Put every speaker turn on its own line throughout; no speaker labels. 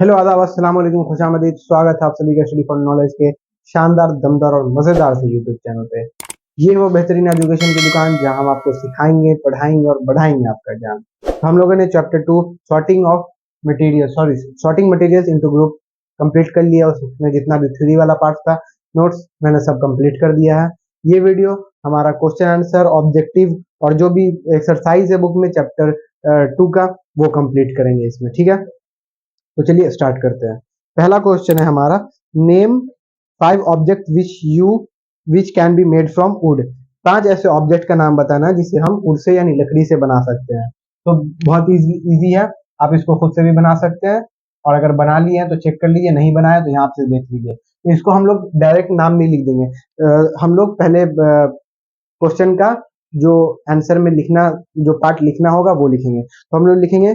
Hello आदाब अस्सलाम वालेकुम खुशामदीद। स्वागत है आप सभी का स्टडी फॉर नॉलेज के शानदार दमदार और मजेदार से यूट्यूब चैनल पे। ये वो बेहतरीन एजुकेशन की दुकान जहां हम आपको सिखाएंगे, पढ़ाएंगे और बढ़ाएंगे आपका ज्ञान। तो हम लोगों ने chapter 2 sorting materials into group complete कर लिया। उसमें जितना भी थ्योरी वाला पार्ट था, नोट्स मैंने सब कंप्लीट कर दिया है। ये वीडियो हमारा क्वेश्चन आंसर ऑब्जेक्टिव और जो भी एक्सरसाइज है बुक में चैप्टर 2 का, वो कंप्लीट करेंगे इसमें। ठीक है, तो चलिए स्टार्ट करते हैं। पहला क्वेश्चन है हमारा, name 5 object which can be made from would. 5 ऐसे ऑब्जेक्ट का नाम बताना जिसे हम वुड से यानी लकड़ी से बना सकते हैं। तो बहुत इजी है, आप इसको खुद से भी बना सकते हैं और अगर बना लिए हैं तो चेक कर लीजिए, नहीं बनाया तो यहाँ से देख लीजिए। तो इसको हम लोग डायरेक्ट नाम नहीं लिख देंगे। हम लोग पहले क्वेश्चन का जो आंसर में लिखना, जो पार्ट लिखना होगा वो लिखेंगे। तो हम लोग लिखेंगे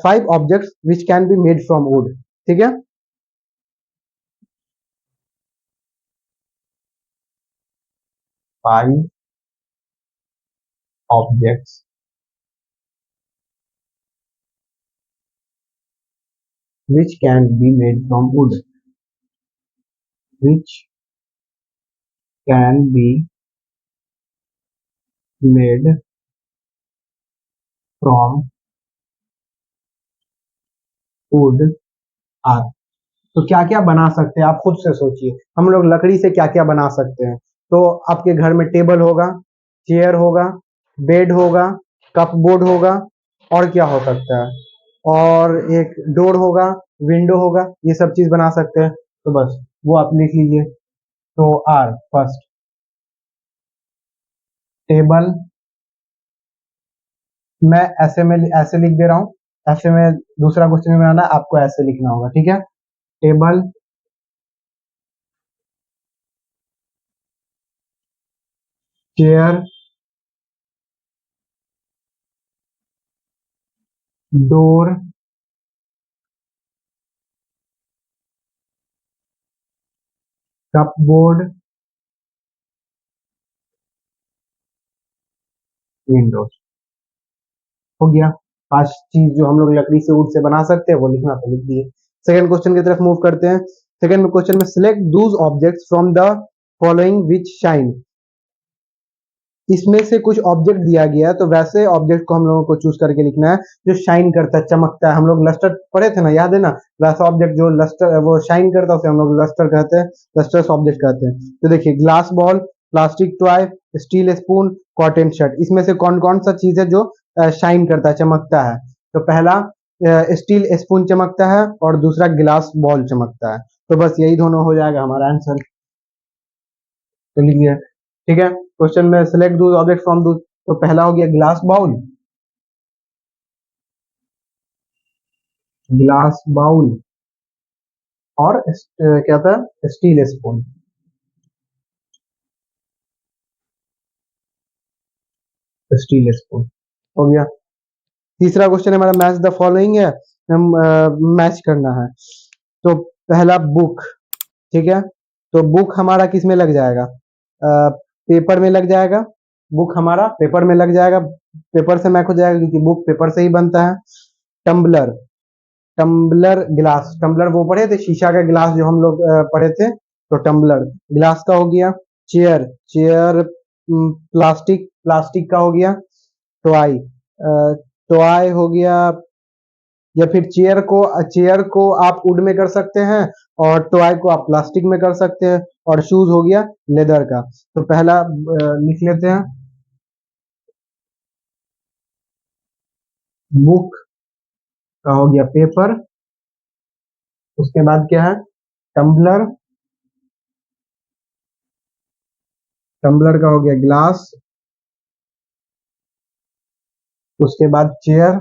5 objects which can be made from wood. ठीक है, 5 objects which can be made from wood, which can be made from wood are. तो क्या क्या बना सकते हैं आप खुद से सोचिए। हम लोग लकड़ी से क्या क्या बना सकते हैं। तो आपके घर में टेबल होगा, चेयर होगा, बेड होगा, कप बोर्ड होगा, और क्या हो सकता है, और एक डोर होगा, विंडो होगा, ये सब चीज बना सकते हैं। तो बस वो आप लिख लीजिए। तो आर फर्स्ट, टेबल, मैं ऐसे लिख दे रहा हूँ। ऐसे में दूसरा क्वेश्चन में बनाना है, आपको ऐसे लिखना होगा। ठीक है, table, chair, door, cupboard, Windows. हो गया 5 चीज जो हम लोग लकड़ी से वुड से बना सकते हैं, वो लिखना तो लिख दिए। सेकंड क्वेश्चन की तरफ मूव करते हैं। सेकंड क्वेश्चन में select Dooj objects from the following which shine. इसमें से कुछ ऑब्जेक्ट दिया गया है, तो वैसे ऑब्जेक्ट को हम लोगों को चूज करके लिखना है जो शाइन करता है, चमकता है। हम लोग लस्टर पढ़े थे ना, याद है ना? वैसा ऑब्जेक्ट जो लस्टर वो शाइन करता है उसे हम लोग लस्टर कहते हैं, लस्टर्स ऑब्जेक्ट कहते हैं। तो देखिए, glass ball, plastic toy, steel spoon, cotton shirt, इसमें से कौन कौन सा चीज है जो शाइन करता है, चमकता है? तो पहला स्टील स्पून चमकता है और दूसरा ग्लास बॉल चमकता है। तो बस यही दोनों हो जाएगा हमारा आंसर। तो लिखिए। ठीक है, क्वेश्चन में सिलेक्ट दो ऑब्जेक्ट फ्रॉम दो, तो पहला हो गया ग्लास बाउल, ग्लास बाउल, और क्या था, स्टील स्पून, स्टील स्पून। हो गया। तीसरा क्वेश्चन हमारा मैच द फॉलोइंग है, हम मैच करना है। तो पहला बुक, ठीक है, तो बुक हमारा किस में लग जाएगा? पेपर में लग जाएगा। बुक हमारा पेपर में लग जाएगा, पेपर से मैच हो जाएगा क्योंकि बुक पेपर से ही बनता है। टम्बलर, टम्बलर गिलास, टम्बलर वो पढ़े थे, शीशा का गिलास जो हम लोग पढ़े थे, तो टम्बलर गिलास का हो गया। चेयर, चेयर प्लास्टिक, प्लास्टिक का हो गया। टॉय, टॉय हो गया। या फिर चेयर को आप वुड में कर सकते हैं और टॉय को आप प्लास्टिक में कर सकते हैं। और शूज हो गया लेदर का। तो पहला लिख लेते हैं, बुक का हो गया पेपर, उसके बाद क्या है, टम्बलर, टम्बलर का हो गया ग्लास, उसके बाद चेयर,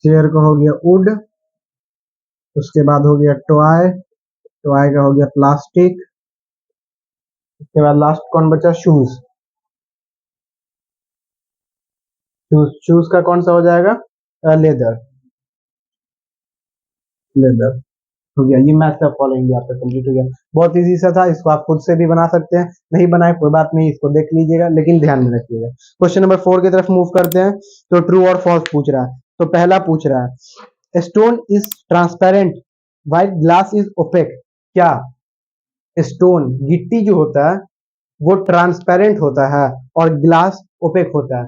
चेयर का हो गया वुड, उसके बाद हो गया टॉय, टॉय का हो गया प्लास्टिक, उसके बाद लास्ट कौन बचा, शूज, शूज, शूज का कौन सा हो जाएगा, लेदर, लेदर। हो गया, ये मैथ का फॉलोइंग आपका कंप्लीट हो गया। बहुत इजी सा था, इसको आप खुद से भी बना सकते हैं, नहीं बनाए कोई बात नहीं, इसको देख लीजिएगा लेकिन ध्यान में रखिएगा। क्वेश्चन नंबर 4 की तरफ मूव करते हैं। तो ट्रू और फॉल्स पूछ रहा है। तो पहला पूछ रहा है, stone is transparent white glass is opaque. क्या स्टोन गिट्टी जो होता है वो ट्रांसपेरेंट होता है और ग्लास ओपेक होता है।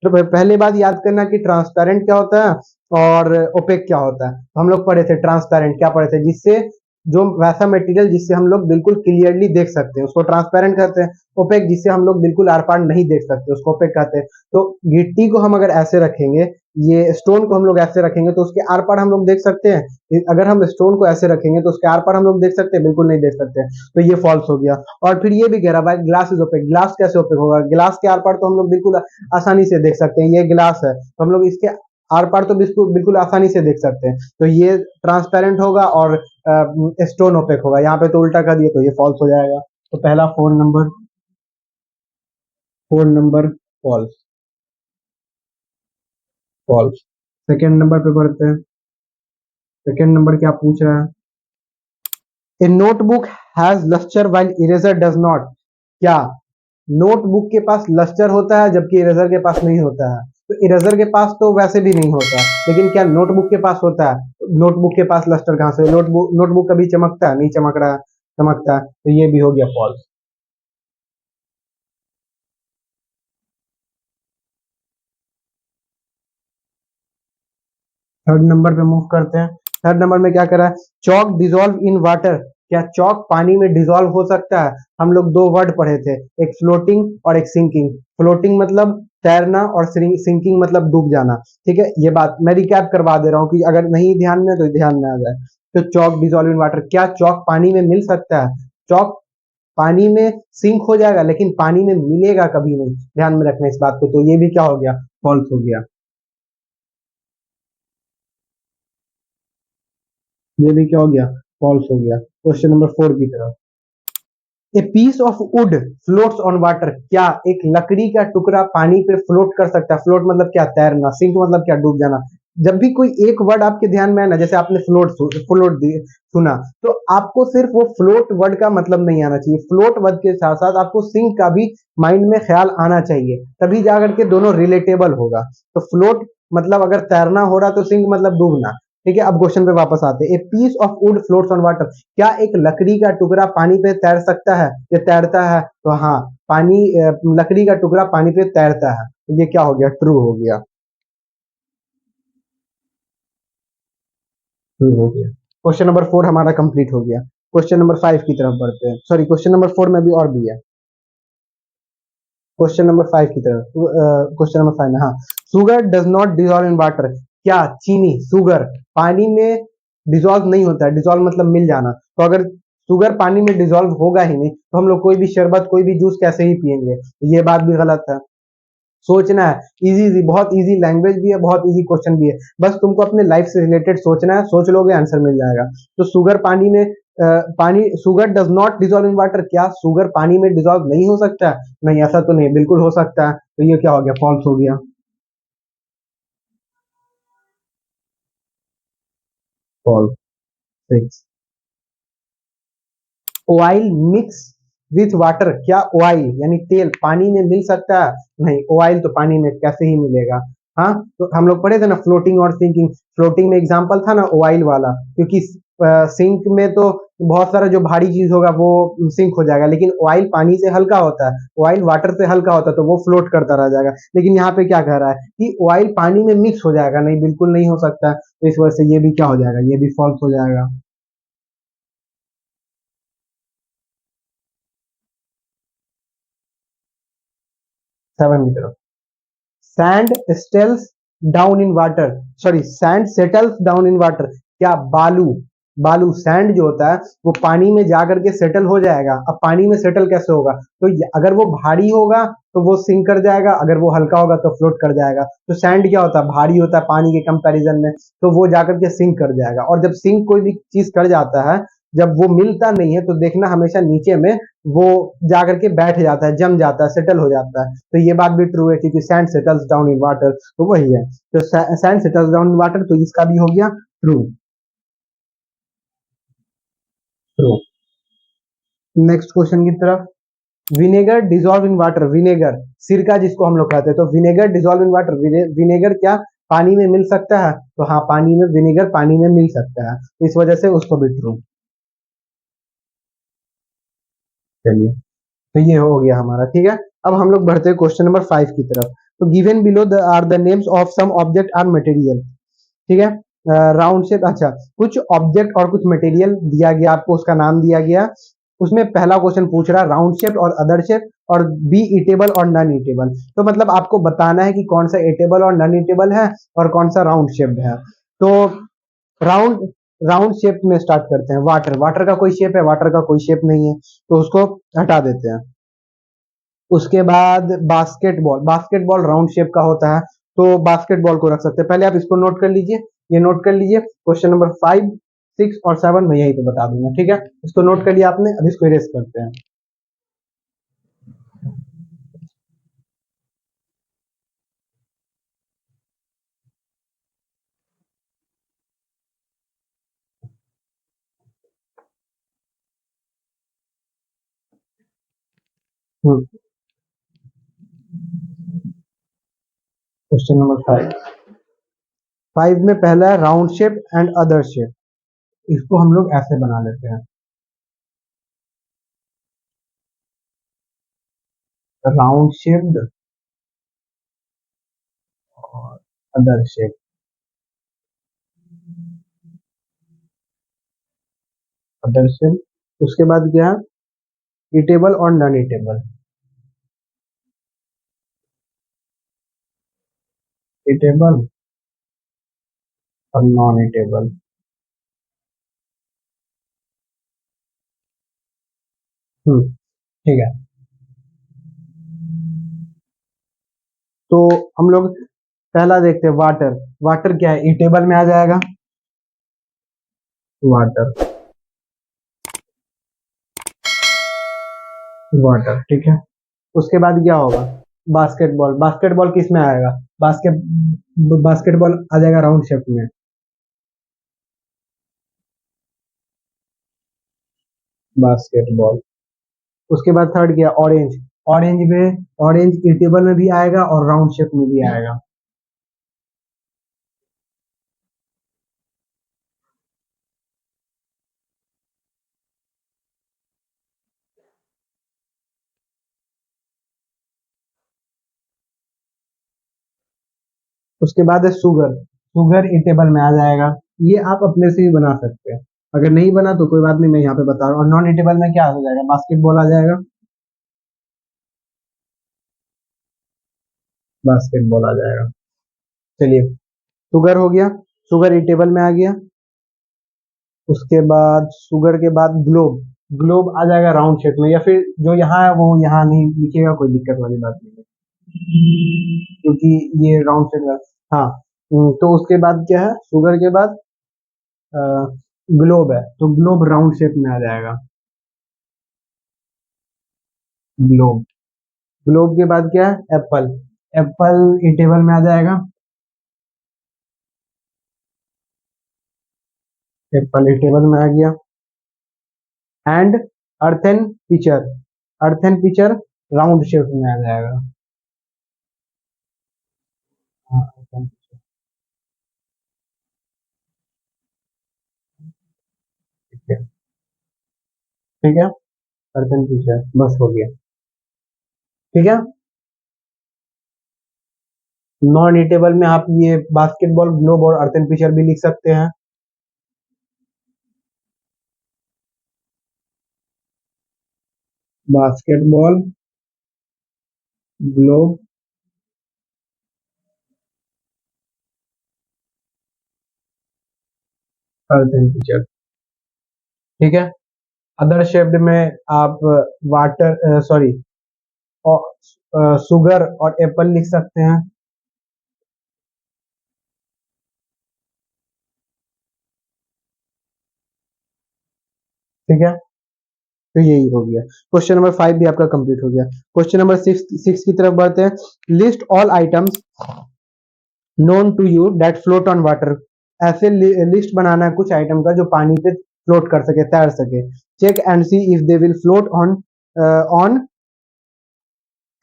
तो पहले बात याद करना कि ट्रांसपेरेंट क्या होता है और ओपेक क्या होता है। तो हम लोग पढ़े थे ट्रांसपेरेंट, क्या पढ़े थे, जिससे जो वैसा मटेरियल जिससे हम लोग बिल्कुल क्लियरली देख सकते हैं उसको ट्रांसपेरेंट कहते हैं। ओपेक जिससे हम लोग बिल्कुल आर पार नहीं देख सकते उसको ओपेक कहते हैं। तो गिट्टी को हम अगर ऐसे रखेंगे, ये स्टोन को हम लोग ऐसे रखेंगे तो उसके आर पार हम लोग देख सकते हैं। अगर हम स्टोन को ऐसे रखेंगे तो उसके आर पार हम लोग देख सकते हैं, बिल्कुल नहीं देख सकते। तो ये फॉल्स हो गया। और फिर ये भी कह रहा भाई ग्लास इज ओपेक, ग्लास कैसे ओपेक होगा, ग्लास के आर पार तो हम लोग बिल्कुल आसानी से देख सकते हैं, ये ग्लास है तो हम लोग इसके आर पार तो बिल्कुल बिल्कुल आसानी से देख सकते हैं। तो ये ट्रांसपेरेंट होगा और स्टोन ओपेक होगा। यहाँ पे तो उल्टा कर दिए तो ये फॉल्स हो जाएगा। तो पहला four number false, false. Second number पे बढ़ते हैं। सेकेंड नंबर क्या पूछ रहा है, a notebook has lustre while eraser does not. क्या नोटबुक के पास लस्टर होता है जबकि इरेजर के पास नहीं होता है। तो इरेजर के पास तो वैसे भी नहीं होता, लेकिन क्या नोटबुक के पास होता है। नोटबुक के पास लस्टर कहां से, नोटबुक कभी चमकता है, नहीं चमक रहा है, चमकता है। तो ये भी हो गया फॉल्स। थर्ड नंबर पे मूव करते हैं। थर्ड नंबर में क्या करा है, चॉक डिजोल्व इन वाटर। क्या चॉक पानी में डिजोल्व हो सकता है। हम लोग दो वर्ड पढ़े थे, एक फ्लोटिंग और एक सिंकिंग। फ्लोटिंग मतलब तैरना और सिंकिंग मतलब डूब जाना। ठीक है, ये बात मैं रिकैप करवा दे रहा हूँ कि अगर नहीं ध्यान में तो ध्यान में आ जाए। तो चॉक डिजोल्व इन वाटर, क्या चॉक पानी में मिल सकता है। चॉक पानी में सिंक हो जाएगा लेकिन पानी में मिलेगा कभी नहीं, ध्यान में रखना इस बात को। तो ये भी क्या हो गया, फॉल्स हो गया। ये भी क्या हो गया, फॉल्स हो गया। क्वेश्चन नंबर फोर की तरफ, a piece of wood floats on water. क्या एक लकड़ी का टुकड़ा पानी पे फ्लोट कर सकता है। फ्लोट मतलब क्या, तैरना। सिंक मतलब क्या, डूब जाना। जब भी कोई एक वर्ड आपके ध्यान में आए ना, जैसे आपने फ्लोट सुना, तो आपको सिर्फ वो फ्लोट वर्ड का मतलब नहीं आना चाहिए, फ्लोट वर्ड के साथ साथ आपको सिंक का भी माइंड में ख्याल आना चाहिए, तभी जाकर के दोनों रिलेटेबल होगा। तो फ्लोट मतलब अगर तैरना हो रहा तो सिंक मतलब डूबना। ठीक है, अब क्वेश्चन पे वापस आते हैं। A piece of wood floats on water. क्या एक लकड़ी का टुकड़ा पानी पे तैर सकता है, ये तैरता है। तो हाँ, पानी लकड़ी का टुकड़ा पानी पे तैरता है। तो ये क्या हो गया, ट्रू हो गया, ट्रू हो गया। क्वेश्चन नंबर फोर हमारा कंप्लीट हो गया। क्वेश्चन नंबर फाइव की तरफ बढ़ते हैं। सॉरी, क्वेश्चन नंबर फोर में भी और भी है। क्वेश्चन नंबर फाइव की तरफ, क्वेश्चन नंबर फाइव में, हाँ, sugar does not dissolve in water. क्या चीनी, सुगर पानी में डिजोल्व नहीं होता है। डिजोल्व मतलब मिल जाना। तो अगर सुगर पानी में डिजोल्व होगा ही नहीं तो हम लोग कोई भी शरबत कोई भी जूस कैसे ही पियेंगे। तो ये बात भी गलत है। सोचना है, इजी इजी, बहुत इजी लैंग्वेज भी है, बहुत इजी क्वेश्चन भी है। बस तुमको अपने लाइफ से रिलेटेड सोचना है, सोच लोगे आंसर मिल जाएगा। तो सुगर पानी में पानी, sugar does not dissolve in water. क्या सुगर पानी में डिजोल्व नहीं हो सकता। नहीं, ऐसा तो नहीं, बिल्कुल हो सकता है। तो ये क्या हो गया, फॉल्स हो गया। False. Six, oil mix with water. क्या ऑयल यानी तेल पानी में मिल सकता है। नहीं, ऑयल तो पानी में कैसे ही मिलेगा। हाँ, तो हम लोग पढ़े थे ना फ्लोटिंग और सिंकिंग। फ्लोटिंग में एग्जांपल था ना ऑयल वाला, क्योंकि सिंक में तो बहुत सारा जो भारी चीज होगा वो सिंक हो जाएगा, लेकिन ऑयल पानी से हल्का होता है, ऑयल वाटर से हल्का होता है, तो वो फ्लोट करता रह जाएगा। लेकिन यहाँ पे क्या कह रहा है कि ऑयल पानी में मिक्स हो जाएगा। नहीं, बिल्कुल नहीं हो सकता। तो इस वजह से ये भी क्या हो जाएगा, ये भी फॉल्स हो जाएगा। सेवन की तरफ, sand settles down in water. Sorry, sand settles down in water. क्या बालू, बालू सैंड जो होता है वो पानी में जाकर के सेटल हो जाएगा। अब पानी में सेटल कैसे होगा, तो अगर वो भारी होगा तो वो सिंक कर जाएगा, अगर वो हल्का होगा तो फ्लोट कर जाएगा। तो सैंड क्या होता है, भारी होता है पानी के कंपैरिजन में, तो वो जाकर के सिंक कर जाएगा। और जब सिंक कोई भी चीज कर जाता है, जब वो मिलता नहीं है तो देखना हमेशा नीचे में वो जाकर के बैठ जाता है, जम जाता है, सेटल हो जाता है। तो ये बात भी ट्रू है, क्योंकि sand settles down in water, तो वही है। तो sand settles down in water, तो इसका भी हो गया ट्रू। ट्रू। नेक्स्ट क्वेश्चन की तरफ, vinegar dissolve in water. Vinegar सिरका जिसको हम लोग कहते हैं, तो vinegar dissolve in water. Vinegar क्या पानी में मिल सकता है, तो हाँ पानी में विनेगर पानी में मिल सकता है, तो इस वजह से उसको भी ट्रू। चलिए, तो ये हो गया हमारा, ठीक है। अब हम लोग बढ़ते हैं क्वेश्चन नंबर 5 की तरफ। तो given below are the names of some object are material, ठीक है। राउंड शेप, अच्छा, कुछ ऑब्जेक्ट और कुछ मटेरियल दिया गया आपको, उसका नाम दिया गया। उसमें पहला क्वेश्चन पूछ रहा है राउंड शेप और अदर शेप, और बी ईटेबल और नॉन ईटेबल। तो मतलब आपको बताना है कि कौन सा ईटेबल और नॉन ईटेबल है और कौन सा राउंड शेप है। तो राउंड राउंड शेप में स्टार्ट करते हैं। वाटर, वाटर का कोई शेप है? वाटर का कोई शेप नहीं है, तो उसको हटा देते हैं। उसके बाद बास्केटबॉल, बास्केटबॉल राउंड शेप का होता है, तो बास्केटबॉल को रख सकते हैं। पहले आप इसको नोट कर लीजिए, ये नोट कर लीजिए। क्वेश्चन नंबर 5, 6 और 7 मैं यहीं पे बता दूंगा, ठीक है। इसको नोट कर लिया आपने, अब इसको इरेज करते हैं। क्वेश्चन नंबर 5 में पहला है round shape and other shape. इसको हम लोग ऐसे बना लेते हैं, राउंड शेप्ड और अदर शेप। अदर शेप, उसके बाद क्या है? ईटेबल और नॉन ईटेबल। ईटेबल और नॉन ईटेबल। ठीक है। तो हम लोग पहला देखते हैं, वाटर। वाटर क्या है? ईटेबल में आ जाएगा, वाटर। वाटर, ठीक है। उसके बाद क्या होगा? बास्केटबॉल। बास्केटबॉल किस में आएगा? बास्केटबॉल आ जाएगा राउंड शेप में। बास्केटबॉल। उसके बाद थर्ड क्या? ऑरेंज। ऑरेंज ईटेबल में भी आएगा और राउंड शेप में भी आएगा। उसके बाद है शुगर। शुगर ईटेबल में आ जाएगा। ये आप अपने से ही बना सकते हैं, अगर नहीं बना तो कोई बात नहीं, मैं यहाँ पे बता रहा हूँ। और नॉन ईटेबल में क्या आ जाएगा? बास्केटबॉल आ जाएगा। बास्केटबॉल आ जाएगा। चलिए, शुगर हो गया, शुगर ईटेबल में आ गया। उसके बाद शुगर के बाद ग्लोब। ग्लोब आ जाएगा राउंड शेप में, या फिर जो यहाँ है वो यहाँ नहीं लिखेगा, कोई दिक्कत वाली बात नहीं है, क्योंकि ये राउंड शेप है। हाँ। तो उसके बाद क्या है? शुगर के बाद ग्लोब है, तो ग्लोब राउंड शेप में आ जाएगा। ग्लोब। ग्लोब के बाद क्या है? एप्पल। एप्पल ई टेबल में आ जाएगा। एप्पल ई टेबल में आ गया। And earthen pitcher. Earthen pitcher round shape में आ जाएगा। हाँ, earthen pitcher, ठीक है। ठीक है, अर्थन पिचर बस हो गया, ठीक है। नॉन ईटेबल में आप ये बास्केटबॉल, ग्लोब और अर्थन पिचर भी लिख सकते हैं। बास्केटबॉल, ग्लोब, अर्थन पिचर, ठीक है। अदर शेप्ड में आप वाटर, सॉरी, शुगर और एप्पल लिख सकते हैं। ठीक है, तो यही हो गया। क्वेश्चन नंबर 5 भी आपका कंप्लीट हो गया। क्वेश्चन नंबर 6 की तरफ बढ़ते हैं। List all items known to you that float on water. ऐसे लिस्ट बनाना है कुछ आइटम का जो पानी पे फ्लोट कर सके, तैर सके। Check and see if they will float on on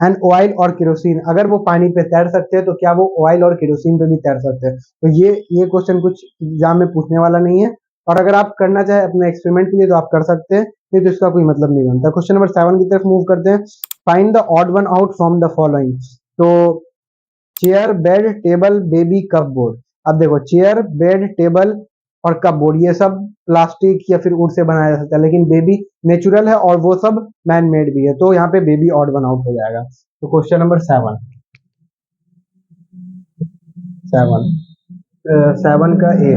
and oil और केरोसिन, अगर वो पानी पे तैर सकते हैं तो क्या वो ऑयल और केरोसिन पे भी तैर सकते हैं? तो ये क्वेश्चन कुछ एग्जाम में पूछने वाला नहीं है, और अगर आप करना चाहे अपने एक्सपेरिमेंट के लिए तो आप कर सकते हैं, नहीं तो इसका कोई मतलब नहीं बनता। क्वेश्चन नंबर 7 की तरफ मूव करते हैं। Find the odd one out from the following. तो chair, bed, table, baby, cupboard. अब देखो चेयर, बेड, टेबल और कप बोर्ड ये सब प्लास्टिक या फिर वुड से बनाया जा सकता है, लेकिन बेबी नेचुरल है और वो सब मैन मेड भी है, तो यहाँ पे बेबी ऑड वन आउट हो जाएगा। तो क्वेश्चन नंबर 7 7 का ए,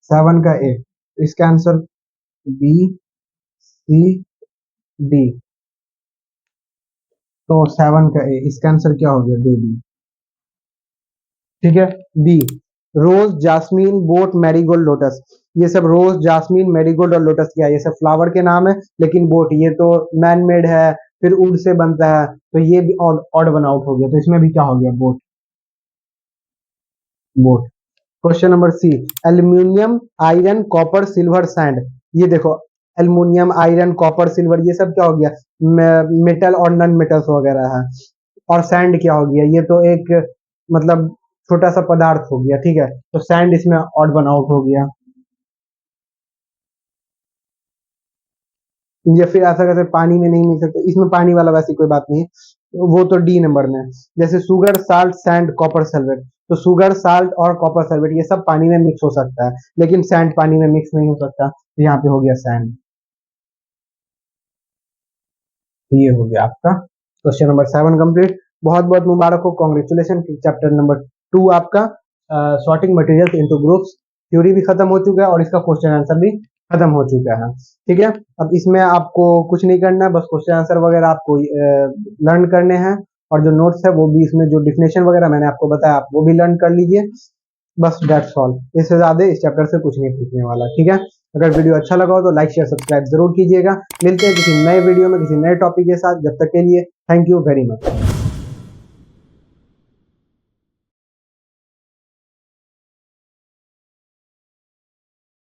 7 का ए, इसका आंसर बी, सी, डी। तो 7 का ए, इसका आंसर क्या हो गया? बेबी। ठीक है। बी, रोज, जास्मीन, बोट, मैरीगोल्ड, लोटस। ये सब रोज, जास्मीन, मैरीगोल्ड और लोटस क्या है? ये सब फ्लावर के नाम है, लेकिन बोट ये तो मैन मेड है, फिर वुड से बनता है, तो ये भी ऑड वन आउट हो गया। तो इसमें भी क्या हो गया? Boat, boat. Question number C, aluminium, iron, copper, silver, sand. ये देखो एल्यूमिनियम, आयरन, कॉपर, सिल्वर ये सब क्या हो गया? मेटल और नॉन मेटल्स वगैरह है। और सैंड क्या हो गया? ये तो एक मतलब छोटा सा पदार्थ हो गया। ठीक है, तो सैंड इसमें ऑड वन आउट हो गया। या फिर ऐसा कैसे पानी में नहीं मिल सकता? इसमें पानी वाला वैसी कोई बात नहीं है, वो तो डी नंबर में है। जैसे sugar, salt, sand, copper, sulphate. तो सुगर, साल्ट और कॉपर सल्फेट ये सब पानी में मिक्स हो सकता है, लेकिन सैंड पानी में मिक्स नहीं हो सकता, तो यहाँ पे हो गया सैंड। तो ये हो गया आपका क्वेश्चन नंबर 7 कंप्लीट। बहुत बहुत मुबारक हो, कॉन्ग्रेचुलेशन। चैप्टर नंबर 2 आपका sorting material into groups theory भी खत्म हो चुका है और इसका क्वेश्चन आंसर भी खत्म हो चुका है। ठीक है, अब इसमें आपको कुछ नहीं करना है, बस क्वेश्चन आंसर वगैरह आपको लर्न करने हैं, और जो नोट्स है वो भी, इसमें जो डिफिनेशन वगैरह मैंने आपको बताया आप वो भी लर्न कर लीजिए। बस दैट्स ऑल, इससे ज्यादा इस चैप्टर से कुछ नहीं पूछने वाला। ठीक है, अगर वीडियो अच्छा लगा हो तो लाइक, शेयर, सब्सक्राइब जरूर कीजिएगा। मिलते हैं किसी नए वीडियो में किसी नए टॉपिक के साथ, जब तक के लिए थैंक यू वेरी मच।